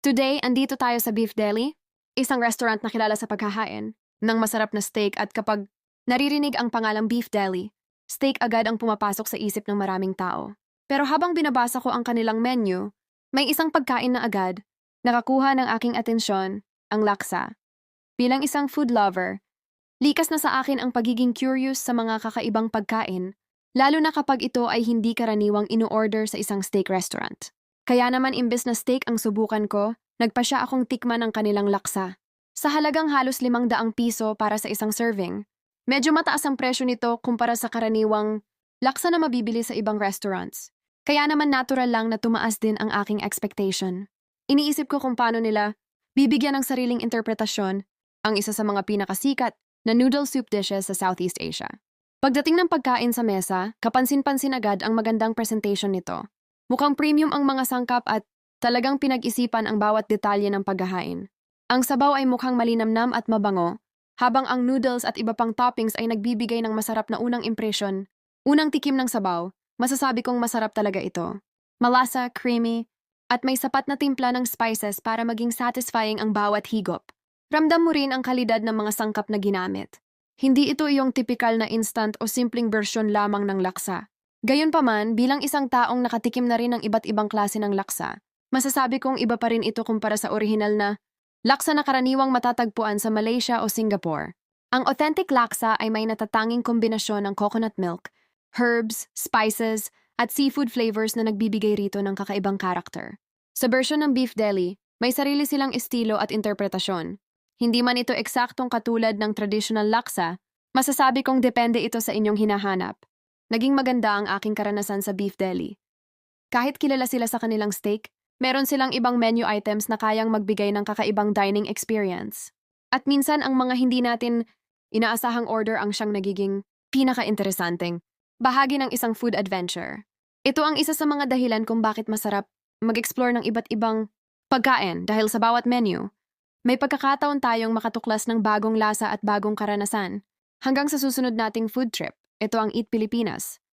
Today, andito tayo sa Beef Deli, isang restaurant na kilala sa paghahain ng masarap na steak at kapag naririnig ang pangalang Beef Deli, steak agad ang pumapasok sa isip ng maraming tao. Pero habang binabasa ko ang kanilang menu, may isang pagkain na agad nakakuha ng aking atensyon, ang laksa. Bilang isang food lover, likas na sa akin ang pagiging curious sa mga kakaibang pagkain, lalo na kapag ito ay hindi karaniwang ino-order sa isang steak restaurant. Kaya naman imbes na steak ang subukan ko, nagpasya akong tikman ang kanilang laksa. Sa halagang halos 500 piso para sa isang serving, medyo mataas ang presyo nito kumpara sa karaniwang laksa na mabibili sa ibang restaurants. Kaya naman natural lang na tumaas din ang aking expectation. Iniisip ko kung paano nila bibigyan ng sariling interpretasyon ang isa sa mga pinakasikat na noodle soup dishes sa Southeast Asia. Pagdating ng pagkain sa mesa, kapansin-pansin agad ang magandang presentation nito. Mukhang premium ang mga sangkap at talagang pinag-isipan ang bawat detalye ng paghahain. Ang sabaw ay mukhang malinamnam at mabango, habang ang noodles at iba pang toppings ay nagbibigay ng masarap na unang impresyon. Unang tikim ng sabaw, masasabi kong masarap talaga ito. Malasa, creamy, at may sapat na timpla ng spices para maging satisfying ang bawat higop. Ramdam mo rin ang kalidad ng mga sangkap na ginamit. Hindi ito iyong tipikal na instant o simpleng bersyon lamang ng laksa. Gayunpaman, bilang isang taong nakatikim na rin ng iba't ibang klase ng laksa, masasabi kong iba pa rin ito kumpara sa orihinal na laksa na karaniwang matatagpuan sa Malaysia o Singapore. Ang authentic laksa ay may natatanging kombinasyon ng coconut milk, herbs, spices, at seafood flavors na nagbibigay rito ng kakaibang karakter. Sa version ng Beef Deli, may sarili silang estilo at interpretasyon. Hindi man ito eksaktong katulad ng traditional laksa, masasabi kong depende ito sa inyong hinahanap. Naging maganda ang aking karanasan sa Beef Deli. Kahit kilala sila sa kanilang steak, meron silang ibang menu items na kayang magbigay ng kakaibang dining experience. At minsan ang mga hindi natin inaasahang order ang siyang nagiging pinaka-interesanteng bahagi ng isang food adventure. Ito ang isa sa mga dahilan kung bakit masarap mag-explore ng iba't ibang pagkain dahil sa bawat menu, may pagkakataon tayong makatuklas ng bagong lasa at bagong karanasan. Hanggang sa susunod nating food trip, ito ang Eat Pilipinas.